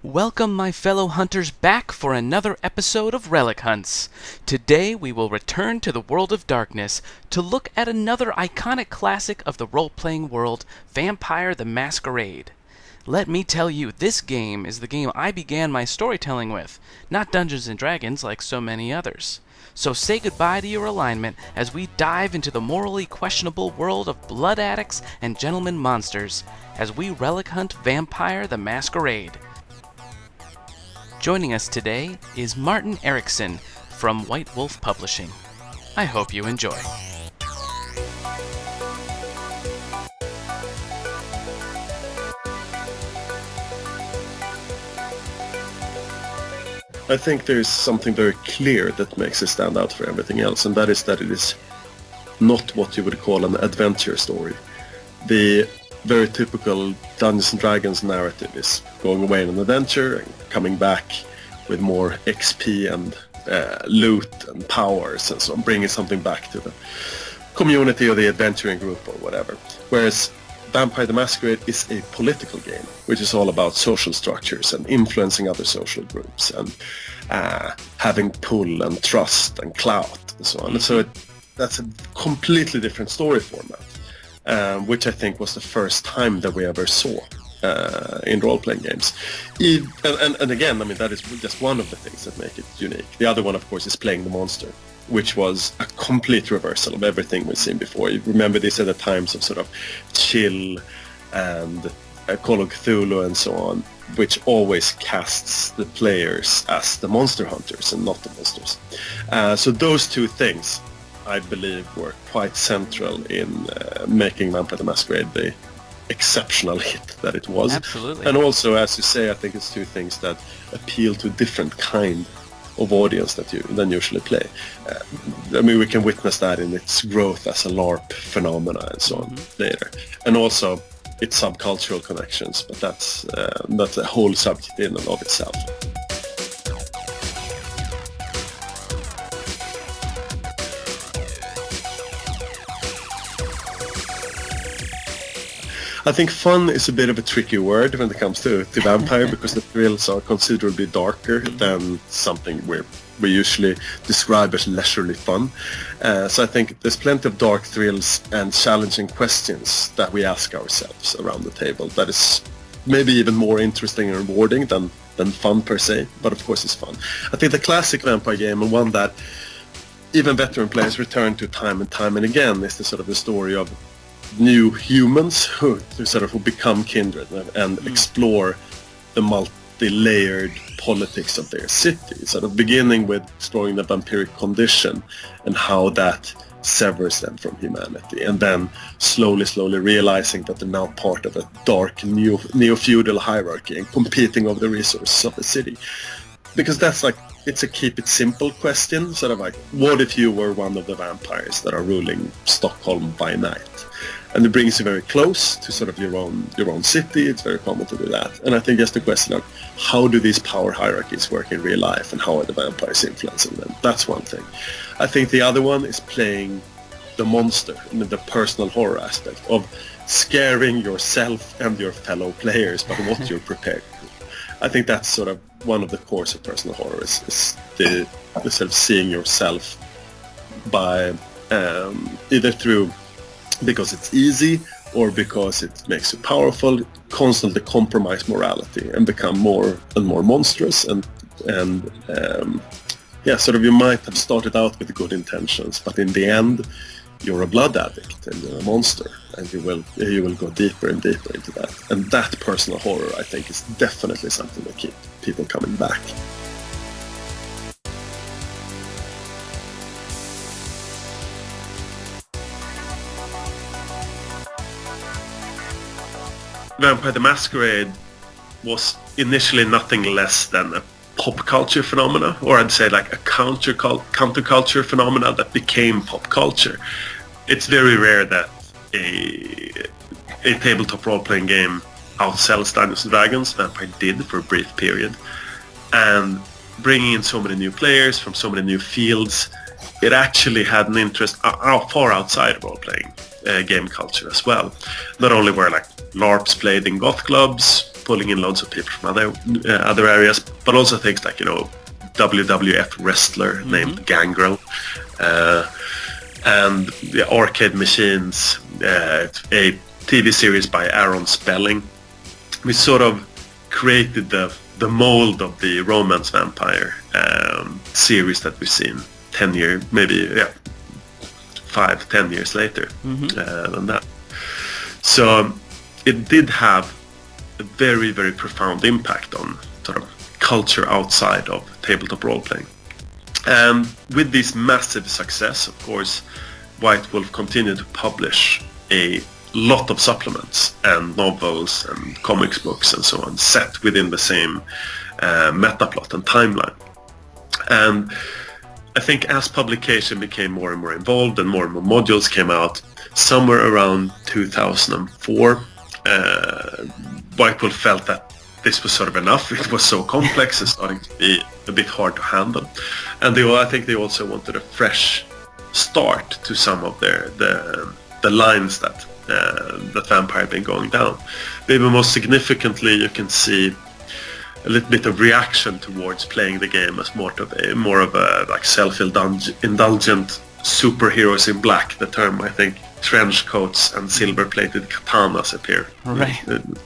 Welcome, my fellow hunters, back for another episode of Relic Hunts. Today we will return to the world of darkness to look at another iconic classic of the role-playing world, Vampire the Masquerade. Let me tell you, this game is the game I began my storytelling with, not Dungeons & Dragons like so many others. So say goodbye to your alignment as we dive into the morally questionable world of blood addicts and gentleman monsters as we relic hunt Vampire the Masquerade. Joining us today is Martin Ericsson from White Wolf Publishing. I hope you enjoy. I think there is something very clear that makes it stand out for everything else, and that is that it is not what you would call an adventure story. The very typical Dungeons & Dragons narrative is going away on an adventure and coming back with more XP and loot and powers and so on, bringing something back to the community or the adventuring group or whatever. Whereas Vampire the Masquerade is a political game, which is all about social structures and influencing other social groups and having pull and trust and clout and so on. And so that's a completely different story format, which I think was the first time that we ever saw in role-playing games. And again, I mean, that is just one of the things that make it unique. The other one, of course, is playing the monster, which was a complete reversal of everything we've seen before. You remember this at the times of sort of Chill and Call of Cthulhu and so on, which always casts the players as the monster hunters and not the monsters. So those two things, I believe, were quite central in making Vampire the Masquerade the exceptional hit that it was. Absolutely. And also, as you say, I think it's two things that appeal to a different kind of audience than usually play. I mean, we can witness that in its growth as a LARP phenomena and so on later. And also its subcultural connections, but that's a whole subject in and of itself. I think fun is a bit of a tricky word when it comes to Vampire because the thrills are considerably darker than something we usually describe as leisurely fun. So I think there's plenty of dark thrills and challenging questions that we ask ourselves around the table that is maybe even more interesting and rewarding than fun per se, but of course it's fun. I think the classic Vampire game, and one that even veteran players return to time and time and again, is the sort of the story of new humans who become kindred and explore the multi-layered politics of their city, sort of beginning with exploring the vampiric condition and how that severs them from humanity, and then slowly realizing that they're now part of a dark neo-feudal hierarchy and competing over the resources of the city. Because that's like, it's a keep it simple question, sort of like, what if you were one of the vampires that are ruling Stockholm by night? And it brings you very close to sort of your own city. It's very common to do that. And I think just the question of how do these power hierarchies work in real life and how are the vampires influencing them? That's one thing. I think the other one is playing the monster, the personal horror aspect of scaring yourself and your fellow players by what you're prepared to do. I think that's sort of one of the cores of personal horror is the sort of seeing yourself by either through because it's easy or because it makes you powerful, constantly compromise morality and become more and more monstrous and sort of you might have started out with good intentions, but in the end you're a blood addict and you're a monster, and you will go deeper and deeper into that. And that personal horror, I think, is definitely something that keeps people coming back. Vampire the Masquerade was initially nothing less than a pop culture phenomena, or I'd say like a counterculture phenomena that became pop culture. It's very rare that a tabletop role-playing game outsells Dungeons & Dragons. Vampire did for a brief period. And bringing in so many new players from so many new fields, it actually had an interest far outside role-playing game culture as well. Not only were like LARPs played in goth clubs, pulling in loads of people from other areas, but also things like, WWF wrestler named Gangrel, and the arcade machines, a TV series by Aaron Spelling. We sort of created the mold of the romance vampire series that we've seen 10 years, maybe 5-10 years later than that. So it did have a very, very profound impact on sort of culture outside of tabletop role-playing. And with this massive success, of course, White Wolf continued to publish a lot of supplements and novels and comics books and so on, set within the same meta plot and timeline. And I think as publication became more and more involved and more modules came out, somewhere around 2004, White Wolf felt that this was sort of enough. It was so complex and starting to be a bit hard to handle. And I think they also wanted a fresh start to some of the lines that Vampire had been going down. Maybe most significantly, you can see a little bit of reaction towards playing the game as more of a like self-indulgent superheroes in black. The term, I think, trench coats and silver-plated katanas appear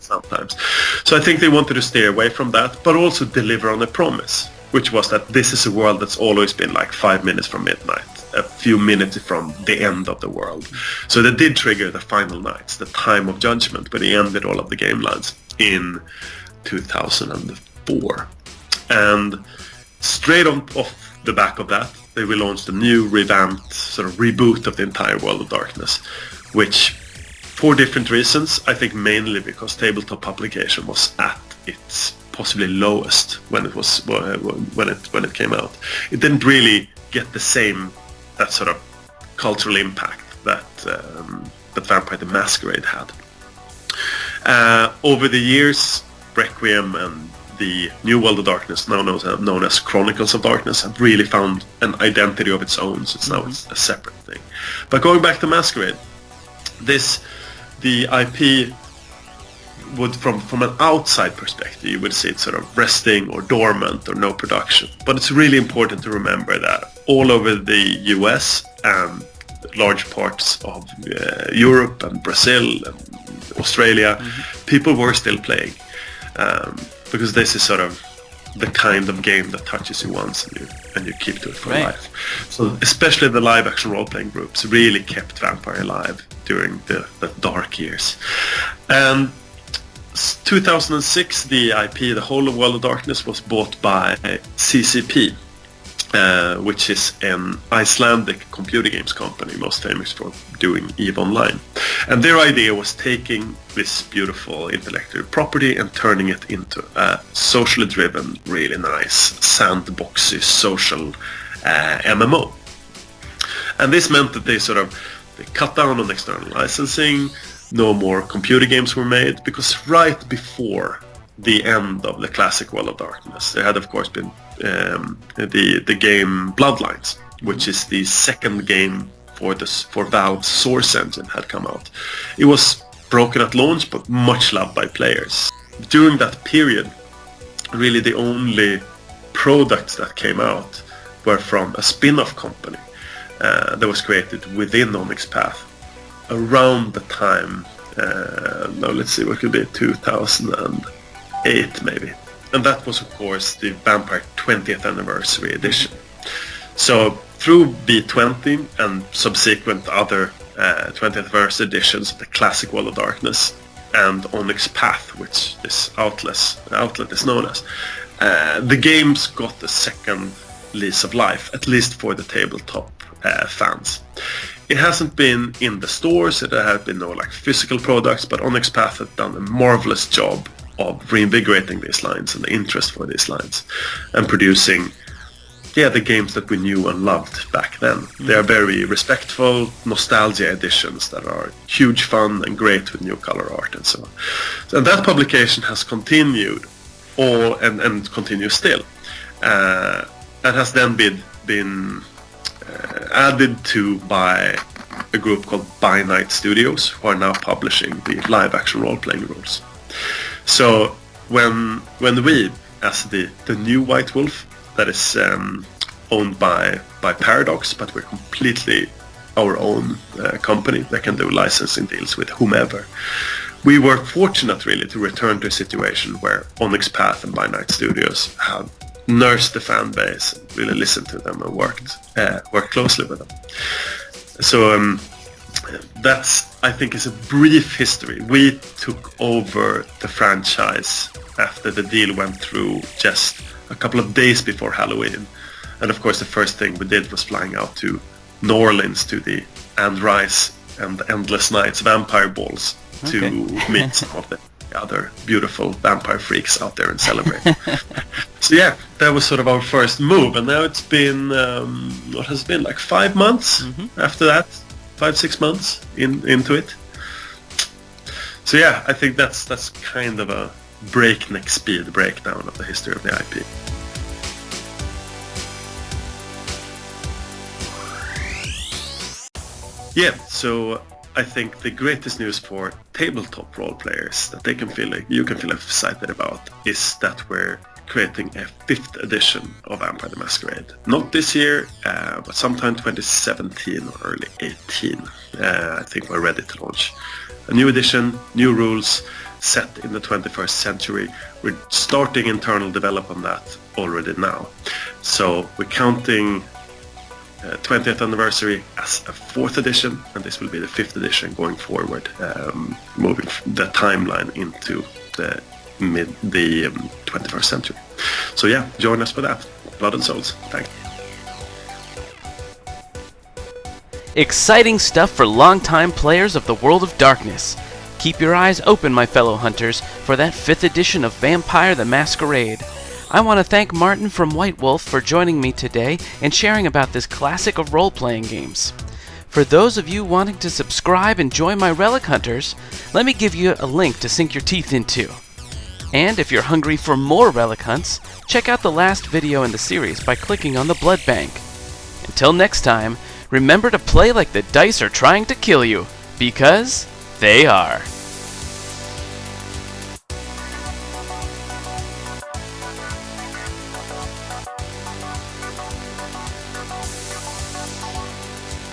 sometimes. So I think they wanted to stay away from that, but also deliver on a promise, which was that this is a world that's always been like 5 minutes from midnight, a few minutes from the end of the world. So they did trigger the final nights, the time of judgment, but they ended all of the game lines in 2004. And straight off the back of that, they relaunched a new revamped sort of reboot of the entire World of Darkness, which, for different reasons, I think mainly because tabletop publication was at its possibly lowest when it came out. It didn't really get the same that sort of cultural impact that Vampire the Masquerade had. Over the years, Requiem and the new World of Darkness, now known as Chronicles of Darkness, have really found an identity of its own, so it's now a separate thing. But going back to Masquerade, the IP would, from an outside perspective, you would see it sort of resting or dormant or no production. But it's really important to remember that all over the US and large parts of Europe and Brazil and Australia, people were still playing. Because this is sort of the kind of game that touches you once and you keep to it for life. So especially the live action role-playing groups really kept Vampire alive during the dark years. And 2006, the IP, the whole of World of Darkness, was bought by CCP, which is an Icelandic computer games company most famous for doing EVE Online. And their idea was taking this beautiful intellectual property and turning it into a socially driven, really nice, sandboxy social MMO. And this meant that they cut down on external licensing. No more computer games were made, because right before the end of the classic World of Darkness, there had of course been the game Bloodlines, which is the second game for Valve's Source engine, had come out. It was broken at launch, but much loved by players. During that period, really the only products that came out were from a spin-off company that was created within Onyx Path around the time, let's see, what could be 2008 maybe. And that was of course the Vampire 20th anniversary edition. So through B20 and subsequent other 20th anniversary editions of the classic World of Darkness and Onyx Path, which this outlet is known as, the games got a second lease of life, at least for the tabletop fans. It hasn't been in the stores, there have been no physical products, but Onyx Path has done a marvelous job of reinvigorating these lines and the interest for these lines and producing the games that we knew and loved back then. They are very respectful nostalgia editions that are huge fun and great with new color art and so on. And that publication has continued and continues still, and has then been added to by a group called By Night Studios, who are now publishing the live action role-playing rules. So when we, as the new White Wolf, that is owned by Paradox, but we're completely our own company that can do licensing deals with whomever. We were fortunate really to return to a situation where Onyx Path and By Night Studios have nursed the fan base, really listened to them and worked closely with them. So that's, I think, is a brief history. We took over the franchise after the deal went through just a couple of days before Halloween. And of course the first thing we did was flying out to New Orleans to the And Rise and Endless Nights Vampire Balls to meet some of the other beautiful vampire freaks out there and celebrate. So yeah, that was sort of our first move, and now it's been what has it been, like 5 months after that, 5-6 months into it. So yeah, I think that's kind of a breakneck speed breakdown of the history of the IP. Yeah, so I think the greatest news for tabletop role players that you can feel excited about is that we're creating a 5th edition of Vampire the Masquerade. Not this year, but sometime 2017 or early 18. I think we're ready to launch a new edition, new rules, set in the 21st century. We're starting internal development on that already now. So we're counting 20th anniversary as a 4th edition, and this will be the 5th edition going forward, moving the timeline into the 21st century. So yeah, join us for that. Blood and Souls. Thanks. Exciting stuff for longtime players of the World of Darkness. Keep your eyes open, my fellow hunters, for that 5th edition of Vampire the Masquerade. I want to thank Martin from White Wolf for joining me today and sharing about this classic of role-playing games. For those of you wanting to subscribe and join my Relic Hunters, let me give you a link to sink your teeth into. And if you're hungry for more Relic Hunts, check out the last video in the series by clicking on the Blood Bank. Until next time, remember to play like the dice are trying to kill you, because they are.